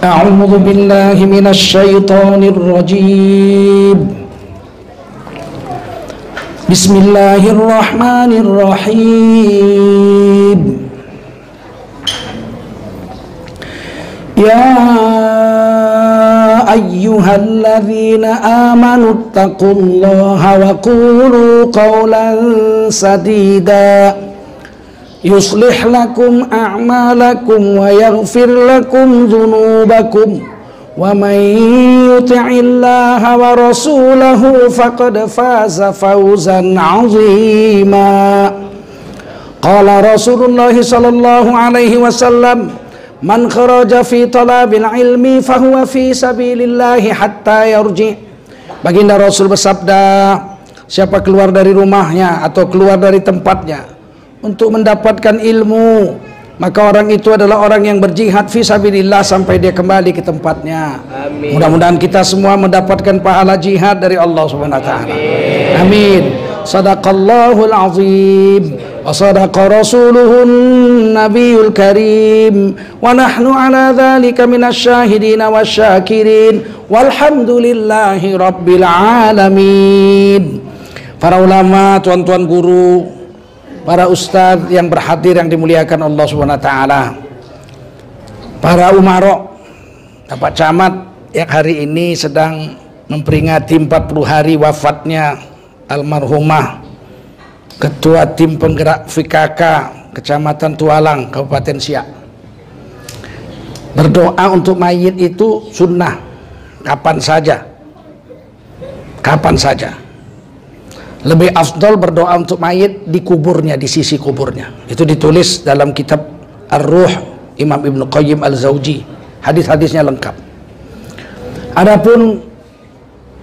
أعوذ بالله من الشيطان الرجيم. بسم الله الرحمن الرحيم. يا أيها الذين آمنوا اتقوا الله وقولوا قولا سديدا يصلح لكم أعمالكم ويغفر لكم ذنوبكم ومن يطع الله ورسوله فقد فاز فوزا عظيما. قال رسول الله صلى الله عليه وسلم من خرج في طلب العلم فهو في سبيل الله حتى يرجع. Baginda Rasul bersabda, siapa keluar dari rumahnya atau keluar dari tempatnya untuk mendapatkan ilmu, maka orang itu adalah orang yang berjihad fi sabilillah sampai dia kembali ke tempatnya. Amin. Mudah-mudahan kita semua mendapatkan pahala jihad dari Allah Subhanahu wa taala. Amin. Shadaqallahul azim wa sadaqa rasuluhun nabiyul karim wa nahnu ala dzalika minasyahidin wasyakirin walhamdulillahi rabbil alamin. Para ulama, tuan-tuan guru, para ustadz yang berhadir yang dimuliakan Allah Subhanahu wa taala, para umarok, Bapak Camat yang hari ini sedang memperingati 40 hari wafatnya almarhumah Ketua Tim Penggerak PKK Kecamatan Tualang, Kabupaten Siak. Berdoa untuk mayit itu sunnah, kapan saja. Kapan saja. Lebih afdol berdoa untuk mayit di kuburnya, di sisi kuburnya. Itu ditulis dalam kitab Ar-Ruh Imam Ibnu Qayyim Al-Zawji. Hadis-hadisnya lengkap. Adapun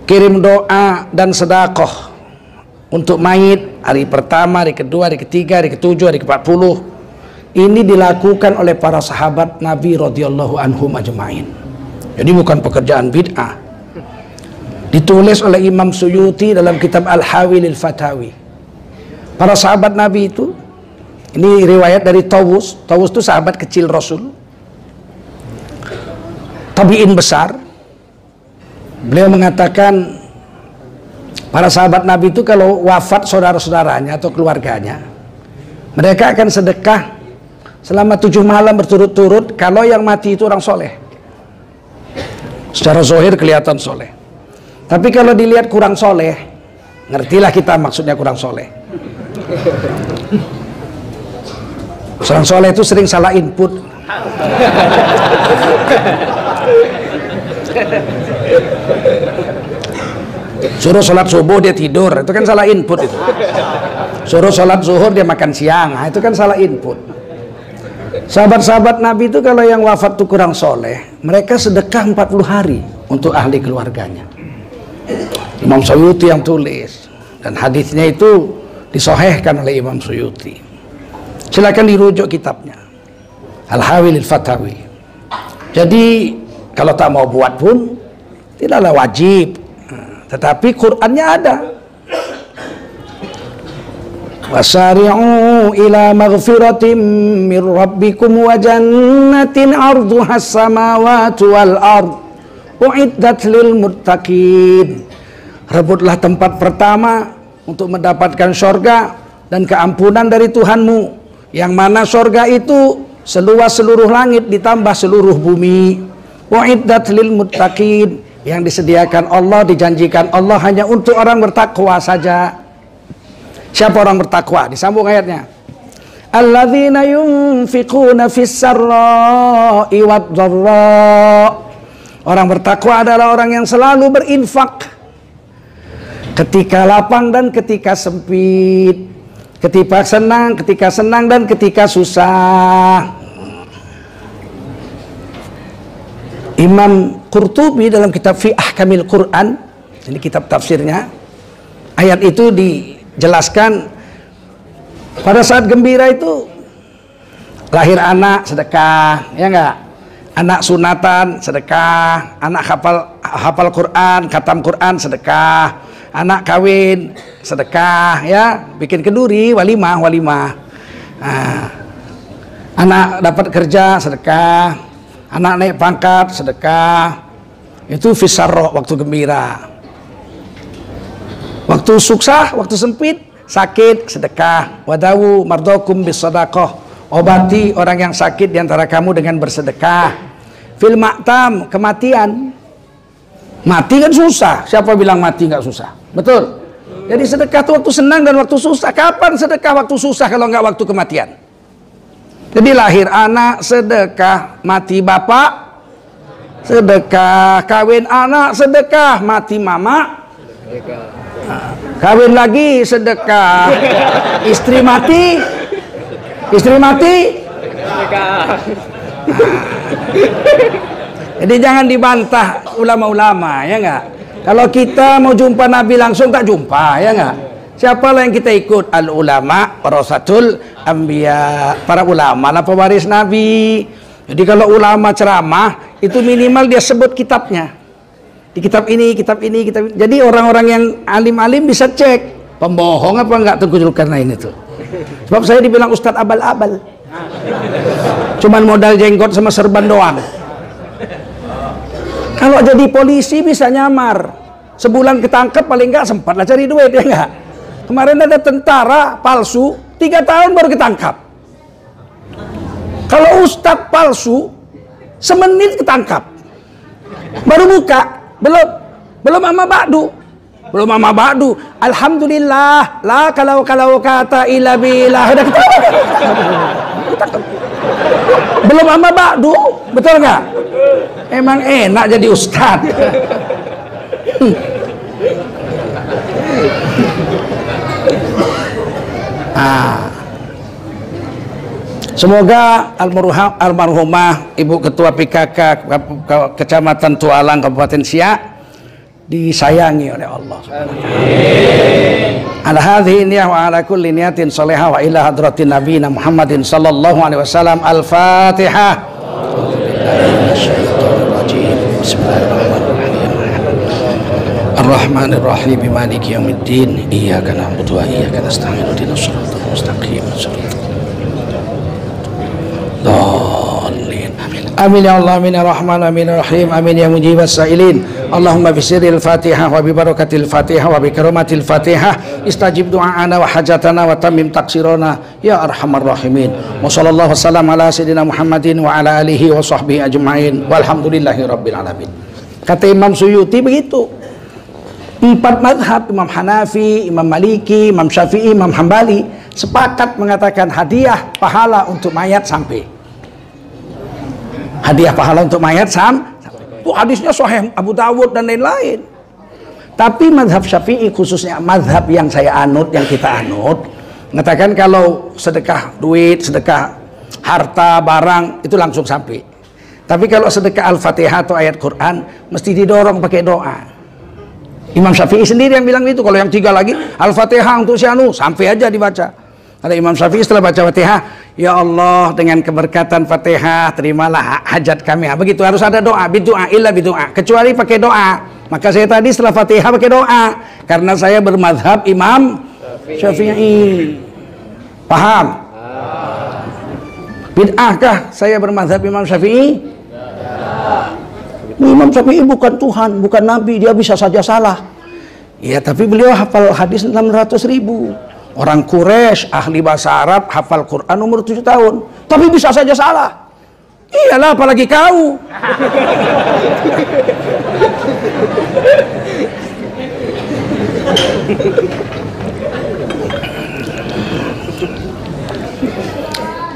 kirim doa dan sedekah untuk mayit hari pertama, hari kedua, hari ketiga, hari ketujuh, hari ke-40, ini dilakukan oleh para sahabat Nabi radhiyallahu anhum ajma'in. Jadi bukan pekerjaan bid'ah. Ditulis oleh Imam Suyuti dalam kitab Al-Hawilil Fatawi. Para sahabat Nabi itu, ini riwayat dari Tawus. Tawus itu sahabat kecil Rasul, tabi'in besar. Beliau mengatakan para sahabat Nabi itu kalau wafat saudara-saudaranya atau keluarganya, mereka akan sedekah selama 7 malam berturut-turut kalau yang mati itu orang soleh. Secara zahir kelihatan soleh. Tapi kalau dilihat kurang soleh, ngertilah kita maksudnya kurang soleh. Orang soleh itu sering salah input. Suruh sholat subuh dia tidur, itu kan salah input itu. Suruh sholat zuhur dia makan siang, itu kan salah input. Sahabat-sahabat Nabi itu kalau yang wafat itu kurang soleh, mereka sedekah 40 hari untuk ahli keluarganya. Imam Suyuti yang tulis, dan hadisnya itu disahihkan oleh Imam Suyuti. Silakan dirujuk kitabnya Al-Hawilil Fatawi. Jadi kalau tak mau buat pun tidaklah wajib, tetapi Qur'annya ada. Wasari'u ila maghfiratin min rabbikum wa jannatin 'arduhas samawati wal ardh uiddat lil muttaqin. Rebutlah tempat pertama untuk mendapatkan surga dan keampunan dari Tuhanmu, yang mana surga itu seluas seluruh langit ditambah seluruh bumi. Uiddat lil muttaqin, yang disediakan Allah, dijanjikan Allah hanya untuk orang bertakwa saja. Siapa orang bertakwa? Disambung ayatnya. Alladzina yunfiquna fis sarra'i wad dharra. Orang bertakwa adalah orang yang selalu berinfak ketika lapang dan ketika sempit, ketika senang dan ketika susah. Imam Qurtubi dalam kitab Fi Ahkamil Quran, ini kitab tafsirnya, ayat itu dijelaskan pada saat gembira itu lahir anak sedekah, ya enggak? Anak sunatan sedekah, anak hafal Quran, khatam Quran sedekah, anak kawin sedekah, ya, bikin kenduri walimah. Nah, anak dapat kerja sedekah, Anak naik pangkat, sedekah. Itu fisarro, waktu gembira. Waktu susah, waktu sempit, sakit, sedekah. Wadawu mardokum bisadaqah. Obati orang yang sakit diantara kamu dengan bersedekah. Fil maktam, kematian. Mati kan susah. Siapa bilang mati nggak susah? Betul. Jadi sedekah itu waktu senang dan waktu susah. Kapan sedekah waktu susah kalau nggak waktu kematian? Jadi lahir anak sedekah, mati bapak sedekah, kawin anak sedekah, mati mama kawin lagi sedekah, istri mati sedekah. Jadi jangan dibantah ulama-ulama, ya enggak? Kalau kita mau jumpa Nabi langsung tak jumpa, ya enggak? Siapalah yang kita ikut? Al ulama warasatul anbiya. Para ulama lah pewaris Nabi. Jadi kalau ulama ceramah itu minimal dia sebut kitabnya. Di kitab ini, kitab ini, kitab ini. Jadi orang-orang yang alim-alim bisa cek pembohong apa enggak Tengku Zulkarnain itu. Sebab saya dibilang Ustadz abal-abal. Cuman modal jenggot sama serban doang. Kalau jadi polisi bisa nyamar. Sebulan ketangkep paling enggak sempatlah cari duit, ya enggak? Kemarin ada tentara palsu 3 tahun baru ketangkap. Kalau ustadz palsu semenit ketangkap. Baru buka, belum ama ba'du. Alhamdulillah, la kalau kata ila billah. Udah ketangkap. Belum ama ba'du, betul nggak? Emang enak jadi ustadz. Semoga almarhumah Ibu Ketua PKK Kecamatan Tualang Kabupaten Siak disayangi oleh Allah. Ala hadhihi niyah wa ala kulli niyatin salihah wa ila hadratin nabiyina Muhammadin sallallahu alaihi wasallam. Al-Fatihah. Ar-Rahmanir Rahim Maliki Yaumiddin. Iyyaka na'budu wa iyyaka nasta'in. Ihdinas siratal mustaqim. Amin ya Allah, amin ya Rahman, amin ya Rahim, amin ya Mujibas Sa'ilin. Allahumma bisiril Fatihah wa bi barakatil Fatihah wa bi karamatil Fatihah istajib du'ana wa hajatana wa tamim taksirona ya Arhamar Rahimin. Wa sallallahu wasallam ala sayyidina Muhammadin wa ala alihi wa sahbihi ajma'in walhamdulillahi rabbil alamin. Kata Imam Suyuti begitu. 4 mazhab, Imam Hanafi, Imam Maliki, Imam Syafi'i, Imam Hambali sepakat mengatakan hadiah pahala untuk mayat sampai. Hadiah pahala untuk mayat itu hadisnya sahih Abu Dawud dan lain-lain. Tapi mazhab Syafi'i khususnya mazhab yang saya anut, yang kita anut, mengatakan kalau sedekah duit, sedekah harta, barang itu langsung sampai. Tapi kalau sedekah Al-Fatihah atau ayat Quran mesti didorong pakai doa. Imam Syafi'i sendiri yang bilang itu. Kalau yang 3 lagi Al-Fatihah untuk si anu sampai aja dibaca. Ada Imam Syafi'i setelah baca Fatihah, ya Allah dengan keberkatan Fatihah terimalah hajat kami. Begitu harus ada doa, bidu'a illa bidu'a. Kecuali pakai doa. Maka saya tadi setelah Fatihah pakai doa karena saya bermadhab Imam Syafi'i. Paham? Bid'ahkah saya bermadhab Imam Syafi'i? Imam Syafi'i bukan Tuhan, bukan Nabi, dia bisa saja salah. Ya, tapi beliau hafal hadis 600.000. Orang Quraisy, ahli bahasa Arab, hafal Quran umur 7 tahun. Tapi bisa saja salah. Iyalah, apalagi kau.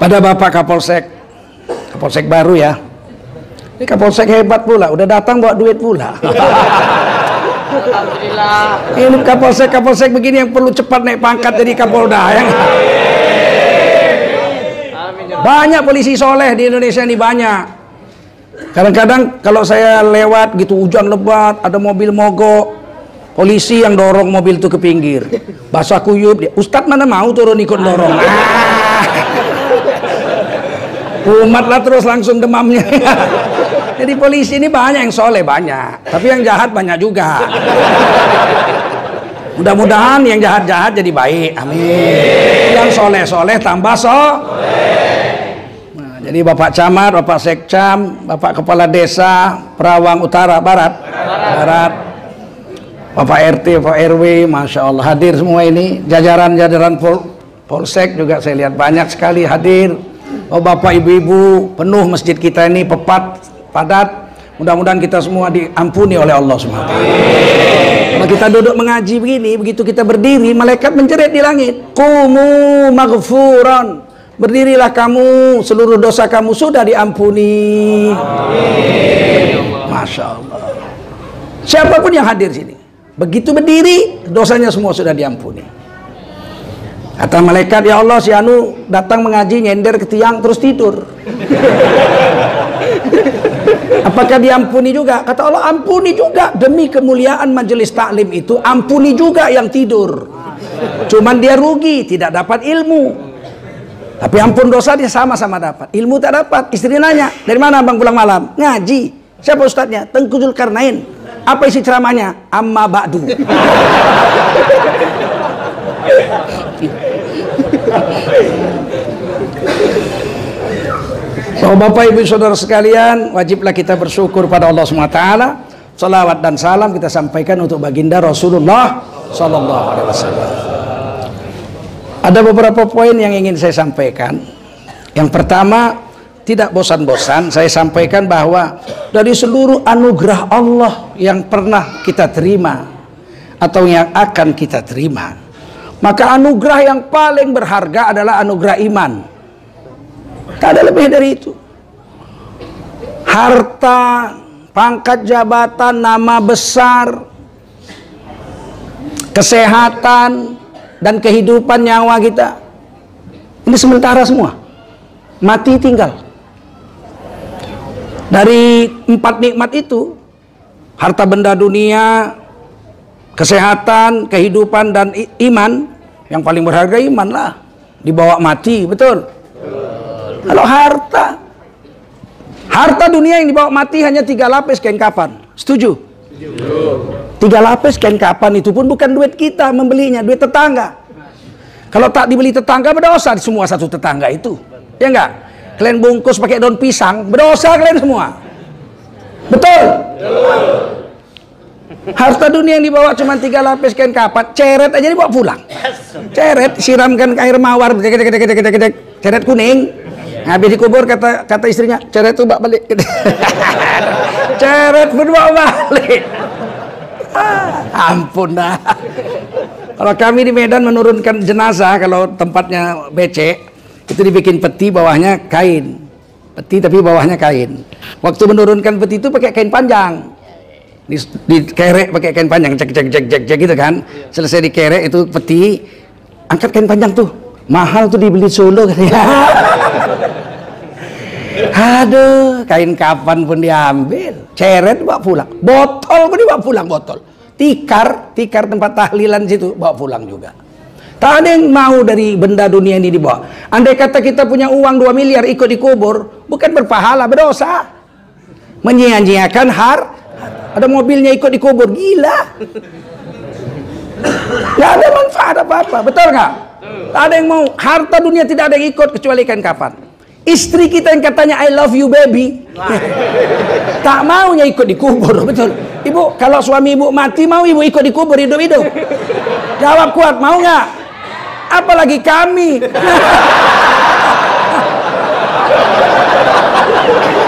Pada Bapak Kapolsek baru ya. Ini Kapolsek hebat pula, udah datang bawa duit pula. Alhamdulillah. Ini Kapolsek begini yang perlu cepat naik pangkat jadi Kapolda ya. Banyak polisi soleh di Indonesia ini banyak. Kadang-kadang kalau saya lewat gitu hujan lebat, ada mobil mogok, polisi yang dorong mobil itu ke pinggir. Basah kuyup, dia, Ustadz mana mau turun ikut dorong. Umat lah terus langsung demamnya. Jadi polisi ini banyak yang soleh banyak, tapi yang jahat banyak juga. Mudah-mudahan yang jahat-jahat jadi baik, amin. Yang soleh-soleh tambah soleh. Nah, Jadi Bapak Camat, Bapak Sekcam, Bapak Kepala Desa, Perawang Utara, Barat, Bapak RT, Bapak RW, Masya Allah hadir semua ini. Jajaran-jajaran Polsek juga saya lihat banyak sekali hadir. Oh Bapak Ibu-ibu, penuh masjid kita ini padat. Mudah-mudahan kita semua diampuni oleh Allah SWT. Kalau kita duduk mengaji begini, begitu kita berdiri, malaikat menjerit di langit. Qumu maghfuran. Berdirilah kamu, seluruh dosa kamu sudah diampuni. Masya Allah. Siapapun yang hadir sini, begitu berdiri, dosanya semua sudah diampuni. Kata malaikat, ya Allah, si Anu datang mengaji, nyender ke tiang, terus tidur. Apakah diampuni juga? Kata Allah, ampuni juga. Demi kemuliaan majelis taklim itu, ampuni juga yang tidur. Cuman dia rugi, tidak dapat ilmu. Tapi ampun dosa dia sama-sama dapat. Ilmu tak dapat. Istri nanya, dari mana abang pulang malam? Ngaji. Siapa ustadznya? Tengku Zulkarnain. Apa isi ceramahnya? Amma ba'du. So, Bapak Ibu Saudara sekalian, wajiblah kita bersyukur pada Allah SWT. Salawat dan salam kita sampaikan untuk baginda Rasulullah Sallallahu Alaihi Wasallam. Ada beberapa poin yang ingin saya sampaikan. Yang pertama, tidak bosan-bosan saya sampaikan bahwa dari seluruh anugerah Allah yang pernah kita terima atau yang akan kita terima, maka anugerah yang paling berharga adalah anugerah iman. Tak ada lebih dari itu. Harta, pangkat jabatan, nama besar, kesehatan, dan kehidupan nyawa kita, ini sementara semua. Mati tinggal. Dari 4 nikmat itu, harta benda dunia, kesehatan, kehidupan, dan iman, yang paling berharga iman lah. Dibawa mati, betul? Kalau harta dunia yang dibawa mati hanya 3 lapis kain kafan. Setuju? 3 lapis kain kafan itu pun bukan duit kita membelinya, duit tetangga. Kalau tak dibeli tetangga, berdosa semua satu tetangga itu. Ya enggak? Kalian bungkus pakai daun pisang, berdosa kalian semua. Betul? Harta dunia yang dibawa cuma 3 lapis kain kafan, ceret aja dibawa pulang. Ceret, siramkan air mawar, ceret kuning. Habis dikubur kata istrinya, ceret tuh balik. Ceret pun bawa balik. Ampun dah. Kalau kami di Medan menurunkan jenazah, kalau tempatnya BC, itu dibikin peti, bawahnya kain. Peti tapi bawahnya kain. Waktu menurunkan peti itu pakai kain panjang. Dikerek pakai kain panjang, cek gitu kan. Selesai dikerek itu peti, angkat kain panjang tuh. Mahal tuh dibeli Solo katanya. Aduh, kain kafan pun diambil, ceret bawa pulang, botol pun dibawa pulang, botol, tikar tempat tahlilan situ bawa pulang juga. Tak ada yang mau dari benda dunia ini dibawa. Andai kata kita punya uang 2 miliar ikut dikubur, bukan berpahala, berdosa. Menyia-nyiakan ada mobilnya ikut dikubur, gila. Gak ada manfaat apa-apa, betul nggak? Tak ada yang mau. Harta dunia tidak ada yang ikut kecuali kain kafan. Istri kita yang katanya I love you baby, tak maunya ikut dikubur, betul? Ibu, kalau suami ibu mati, mau ibu ikut dikubur hidup-hidup? Jawab kuat, mau nggak? Apalagi kami.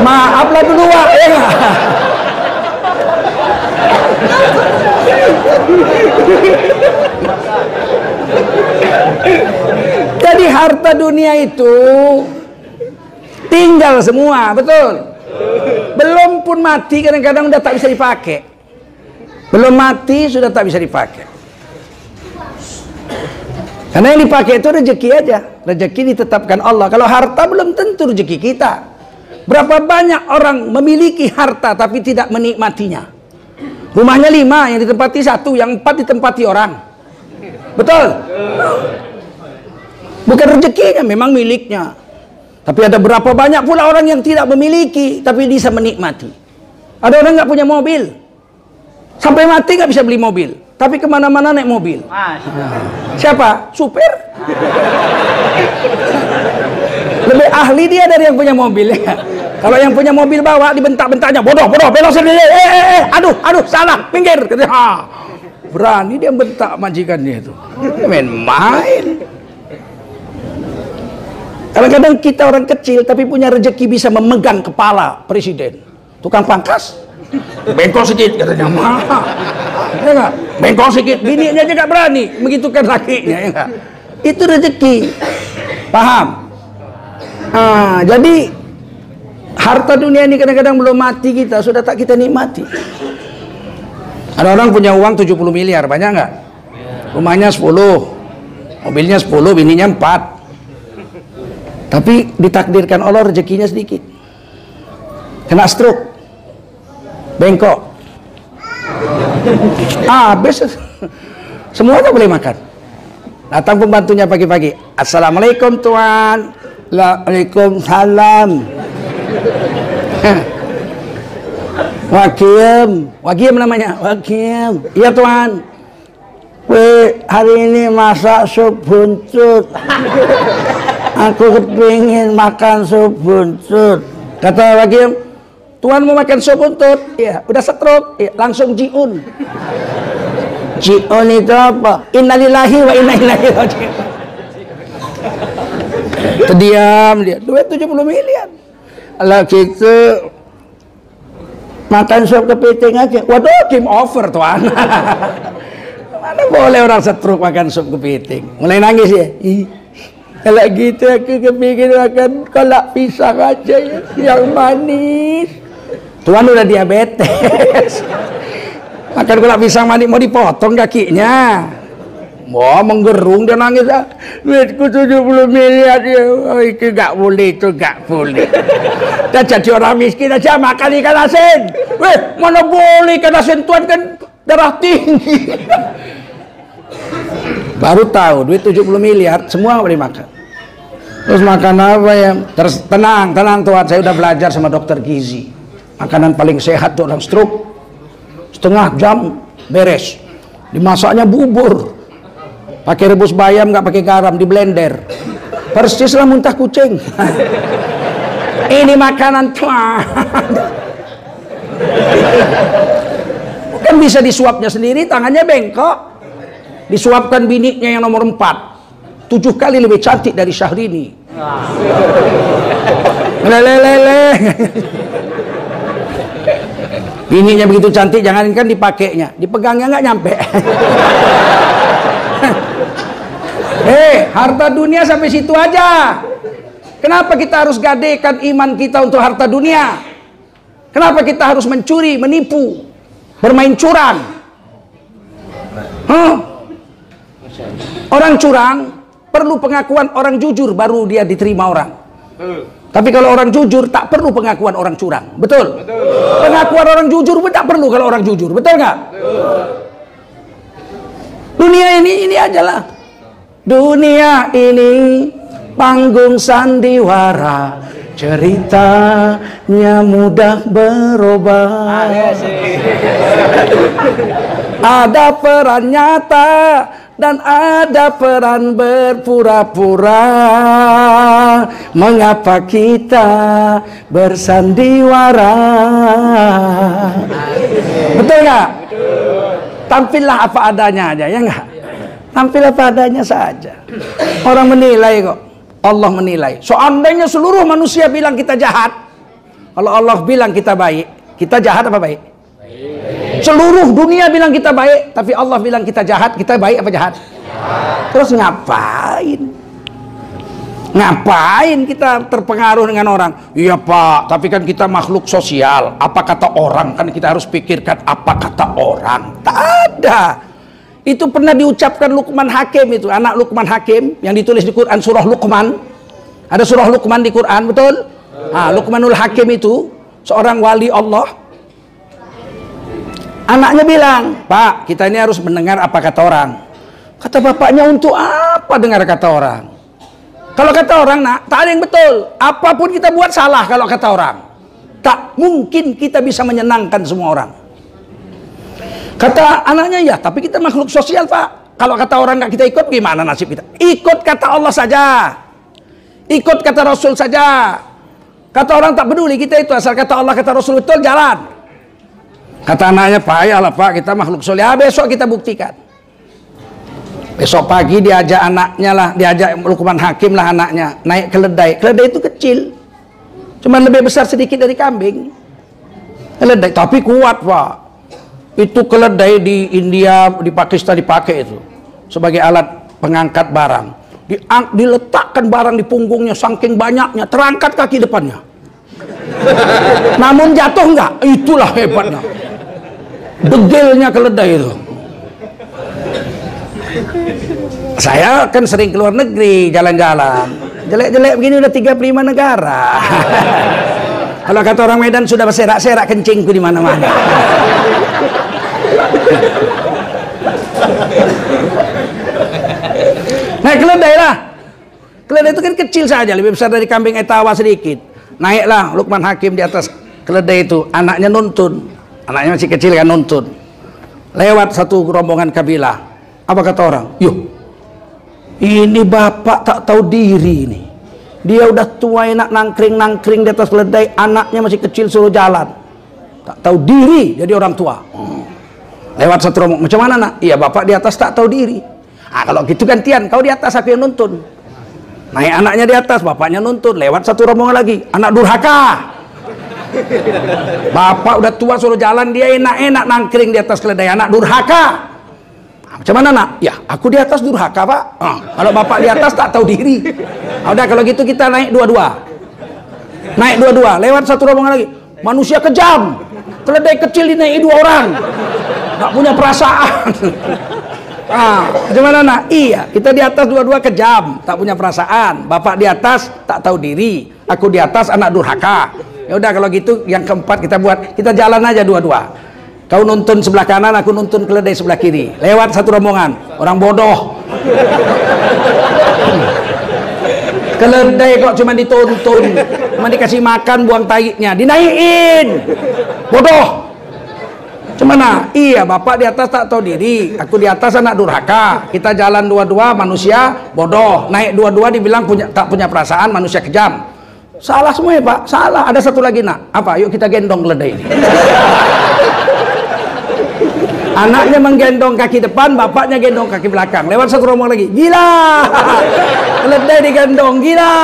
Maaflah berdua, ya nggak? Jadi harta dunia itu tinggal semua, betul? Belum pun mati kadang-kadang udah tak bisa dipakai. Belum mati sudah tak bisa dipakai. Karena yang dipakai itu rezeki aja. Rezeki ditetapkan Allah. Kalau harta belum tentu rezeki kita. Berapa banyak orang memiliki harta tapi tidak menikmatinya. Rumahnya 5, yang ditempati 1, yang 4 ditempati orang. Betul? Bukan rezekinya, memang miliknya. Tapi ada berapa banyak pula orang yang tidak memiliki tapi bisa menikmati. Ada orang nggak punya mobil, sampai mati nggak bisa beli mobil, tapi kemana-mana naik mobil. Siapa? Supir. Lebih ahli dia dari yang punya mobil ya. Kalau yang punya mobil bawa dibentak-bentaknya, bodoh, belok sini, aduh, salah, minggir. Berani dia bentak majikannya itu. Main. Kadang-kadang kita orang kecil tapi punya rezeki bisa memegang kepala presiden. Tukang pangkas, bengkok sedikit katanya, ya enggak? Bengkok sedikit, bininya aja nggak berani, begitu kan lakinya, ya enggak? Itu rezeki, paham? Jadi harta dunia ini kadang-kadang belum mati kita, sudah tak kita nikmati. Ada orang punya uang 70 miliar, banyak nggak? Rumahnya 10, mobilnya 10, bininya 4. Tapi ditakdirkan Allah rezekinya sedikit. Kena stroke, bengkok, habis. Semua tak boleh makan. Datang pembantunya pagi-pagi, assalamualaikum tuan. Waalaikumsalam. Wakiem namanya, Wakiem. Iya tuan. Hari ini masak sup buntut. Aku kepingin makan sup buntut. Kata Wakiem, tuan mau makan sup buntut? Iya, udah stroke. Ya, langsung jiun. Jiun itu apa? Innalillahi wa inna ilaihi raji'un. Terdiam dia, duit 70 miliar. Kalau gitu makan sup kepiting aja. Waduh, game over tuan. Mana boleh orang stroke makan sup kepiting. Mulai nangis ya. Kalau gitu aku kepingin makan kolak pisang aja ya, yang manis. Tuan udah diabetes. Makan kolak pisang manis mau dipotong kakinya. Wah, menggerung dia nangis. Duitku 70 miliar ya. Oh, itu gak boleh, itu gak boleh. Dan jadi orang miskin aja makan ikan asin. Mana boleh ikan asin, tuan kan darah tinggi. Baru tahu duit 70 miliar semua boleh makan. Terus makan apa ya? Terus tenang tuan, saya udah belajar sama dokter gizi. Makanan paling sehat tuh orang stroke, setengah jam beres. Dimasaknya bubur. Pakai rebus bayam, nggak pakai garam, di blender. Persis lah muntah kucing. Ini makanan tuan. Kan bisa disuapnya sendiri, tangannya bengkok. Disuapkan bininya yang nomor 4, 7 kali lebih cantik dari Syahrini. Lelelele. Bininya begitu cantik, jangankan dipakainya, dipegangnya nggak nyampe. Harta dunia sampai situ aja. Kenapa kita harus gadekan iman kita untuk harta dunia? Kenapa kita harus mencuri, menipu, bermain curang? Orang curang perlu pengakuan orang jujur baru dia diterima orang. Tapi kalau orang jujur tak perlu pengakuan orang curang. Betul? Pengakuan orang jujur pun tak perlu kalau orang jujur. Betul nggak? Dunia ini ajalah. Dunia ini panggung sandiwara, ceritanya mudah berubah. Ada peran nyata dan ada peran berpura-pura. Mengapa kita bersandiwara? Betul nggak? Tampillah apa adanya aja, ya nggak? Tampil apa adanya saja. Orang menilai kok. Allah menilai. Seandainya seluruh manusia bilang kita jahat, kalau Allah bilang kita baik, kita jahat apa baik? Seluruh dunia bilang kita baik, tapi Allah bilang kita jahat, kita baik apa jahat? Terus ngapain? Ngapain kita terpengaruh dengan orang? Iya Pak, tapi kan kita makhluk sosial. Apa kata orang? Kan kita harus pikirkan apa kata orang. Tak ada. Itu pernah diucapkan Luqman Hakim itu, anak Luqman Hakim yang ditulis di Quran surah Luqman. Ada surah Luqman di Quran, betul? Luqmanul Hakim itu seorang wali Allah. Anaknya bilang, "Pak, kita ini harus mendengar apa kata orang." Kata bapaknya, "Untuk apa dengar kata orang? Kalau kata orang, nak, tak ada yang betul. Apapun kita buat salah kalau kata orang. Tak mungkin kita bisa menyenangkan semua orang." Kata anaknya, "Ya, tapi kita makhluk sosial, Pak. Kalau kata orang nggak kita ikut, gimana nasib kita? Ikut kata Allah saja. Ikut kata Rasul saja. Kata orang tak peduli kita itu, asal kata Allah kata Rasul betul, jalan. Kata anaknya, payahlah Pak, kita makhluk soleh. Ya, besok kita buktikan. Besok pagi diajak anaknya lah, diajak Luqman Hakim lah anaknya naik keledai. Keledai itu kecil, cuman lebih besar sedikit dari kambing. Keledai tapi kuat Pak. Itu keledai di India, di Pakistan dipakai itu sebagai alat pengangkat barang. Diletakkan barang di punggungnya saking banyaknya, terangkat kaki depannya. Namun jatuh enggak? Itulah hebatnya. Degelnya keledai itu. Saya kan sering keluar negeri jalan-jalan. Jelek-jelek begini udah 35 negara. Kalau kata orang Medan sudah berserak-serak kencingku di mana-mana. Naik keledai lah. Keledai itu kan kecil saja, lebih besar dari kambing etawa sedikit. Naiklah Luqman Hakim di atas keledai itu, anaknya nuntun. Anaknya masih kecil kan nuntun. Lewat satu rombongan kabilah. Apa kata orang? Yuh, ini bapak tak tahu diri ini. Dia udah tua enak nangkring di atas keledai, anaknya masih kecil suruh jalan. Tak tahu diri jadi orang tua. Lewat satu rombongan, macam mana nak? Iya bapak di atas tak tahu diri. Ah kalau gitu gantian, kau di atas aku yang nuntun. Naik anaknya di atas, bapaknya nuntun. Lewat satu rombongan lagi, anak durhaka. Bapak udah tua suruh jalan, dia enak-enak nangkring di atas keledai, anak durhaka. Macam mana nak? Ya aku di atas durhaka Pak. Kalau bapak di atas tak tahu diri. Udah kalau gitu kita naik dua-dua. Naik dua-dua, lewat satu rombongan lagi. Manusia kejam. Keledai kecil dinaiki 2 orang. Gak punya perasaan. Macam mana nak? Iya, kita di atas dua-dua kejam, tak punya perasaan. Bapak di atas tak tahu diri. Aku di atas anak durhaka. Ya udah kalau gitu yang keempat kita buat, kita jalan aja dua-dua. Kau nuntun sebelah kanan, aku nuntun keledai sebelah kiri. Lewat satu rombongan, orang bodoh. Keledai kok cuma dituntun, cuma dikasih makan, buang taiknya, dinaikin. Bodoh. Cemana? Iya, bapak di atas tak tahu diri, aku di atas anak durhaka. Kita jalan dua-dua, manusia bodoh. Naik dua-dua dibilang tak punya perasaan, manusia kejam. Salah semua ya Pak, salah. Ada satu lagi nak. Apa? Yuk kita gendong keledai ini. Anaknya menggendong kaki depan, bapaknya gendong kaki belakang. Lewat satu rombongan lagi. Gila! Keledai digendong, gila!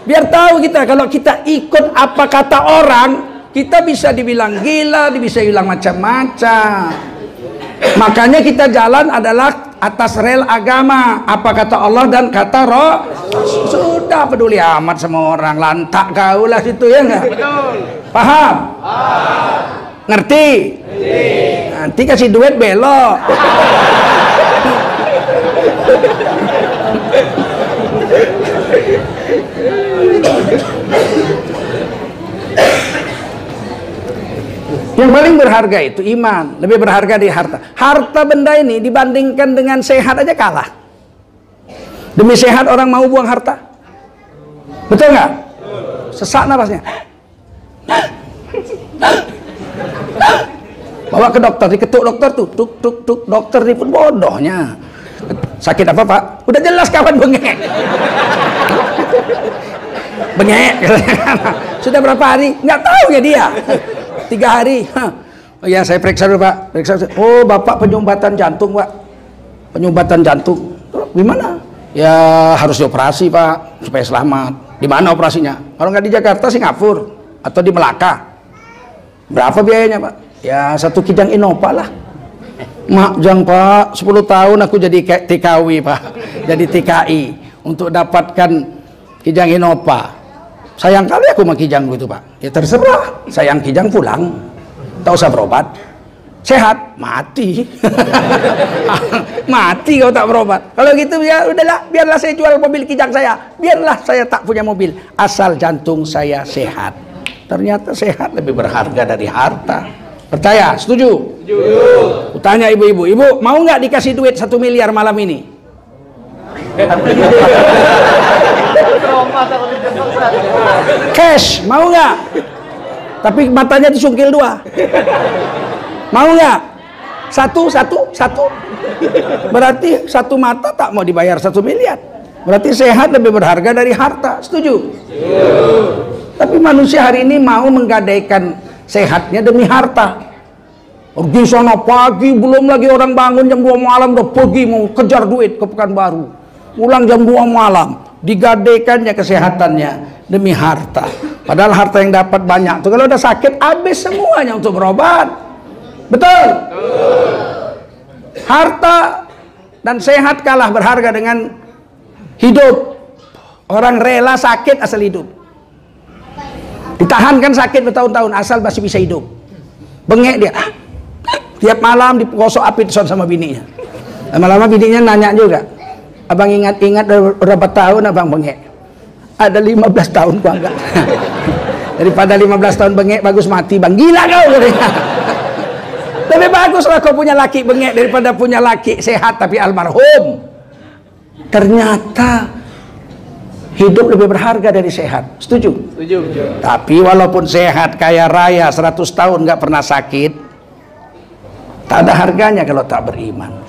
Biar tahu kita, kalau kita ikut apa kata orang, kita bisa dibilang gila, bisa bilang macam-macam. Makanya kita jalan adalah atas rel agama. Apa kata Allah dan kata Roh. Sudah peduli amat sama orang. Lantak kau lah situ ya enggak? Paham? Ngerti? Nanti kasih duit belok. Yang paling berharga itu iman, lebih berharga di harta. Harta benda ini dibandingkan dengan sehat aja kalah. Demi sehat orang mau buang harta. Betul nggak? Sesak napasnya. Bawa ke dokter, diketuk dokter tuh, tuk, dokter ini pun bodohnya. Sakit apa Pak? Udah jelas kawan bengek. Bengek. Sudah berapa hari? Nggak tahu ya dia. 3 hari. Oh ya saya periksa dulu Pak. Oh bapak penyumbatan jantung Pak. Penyumbatan jantung. Gimana? Ya harus dioperasi Pak supaya selamat. Di mana operasinya? Kalau nggak di Jakarta, Singapura atau di Melaka. Berapa biayanya Pak? Ya 1 kijang Innova lah. Makjang Pak, 10 tahun aku jadi TKW Pak. Jadi TKI untuk dapatkan kijang Innova. Sayang kali aku sama kijang gitu Pak. Ya terserah, sayang kijang pulang. Tak usah berobat. Sehat, mati. Mati kau tak berobat. Kalau gitu ya udahlah, biarlah saya jual mobil kijang saya. Biarlah saya tak punya mobil, asal jantung saya sehat. Ternyata sehat lebih berharga dari harta. Percaya? Setuju? Setuju. Tanya ibu-ibu, ibu mau nggak dikasih duit 1 miliar malam ini? Cash, mau nggak? Tapi matanya disungkil 2. Mau nggak? Satu. Berarti 1 mata tak mau dibayar 1 miliar. Berarti sehat lebih berharga dari harta. Setuju? Tapi manusia hari ini mau menggadaikan sehatnya demi harta. Pergi sana pagi, belum lagi orang bangun jam 2 malam udah pergi mau kejar duit ke Pekanbaru. Pulang jam 2 malam, digadaikannya kesehatannya demi harta. Padahal harta yang dapat banyak tuh kalau udah sakit habis semuanya untuk berobat. Betul? Harta dan sehat kalah berharga dengan hidup. Orang rela sakit asal hidup. Ditahankan sakit bertahun-tahun asal masih bisa hidup. Bengek dia. Tiap malam dikosok api sama bininya. Lama-lama bininya nanya juga, abang ingat-ingat berapa tahun abang bengek? Ada 15 tahun gua enggak. Daripada 15 tahun bengek bagus mati bang. Gila kau katanya. Tapi baguslah kau punya laki bengek daripada punya laki sehat tapi almarhum. Ternyata hidup lebih berharga dari sehat. Setuju? Setuju. Tapi walaupun sehat kaya raya 100 tahun nggak pernah sakit, tak ada harganya kalau tak beriman.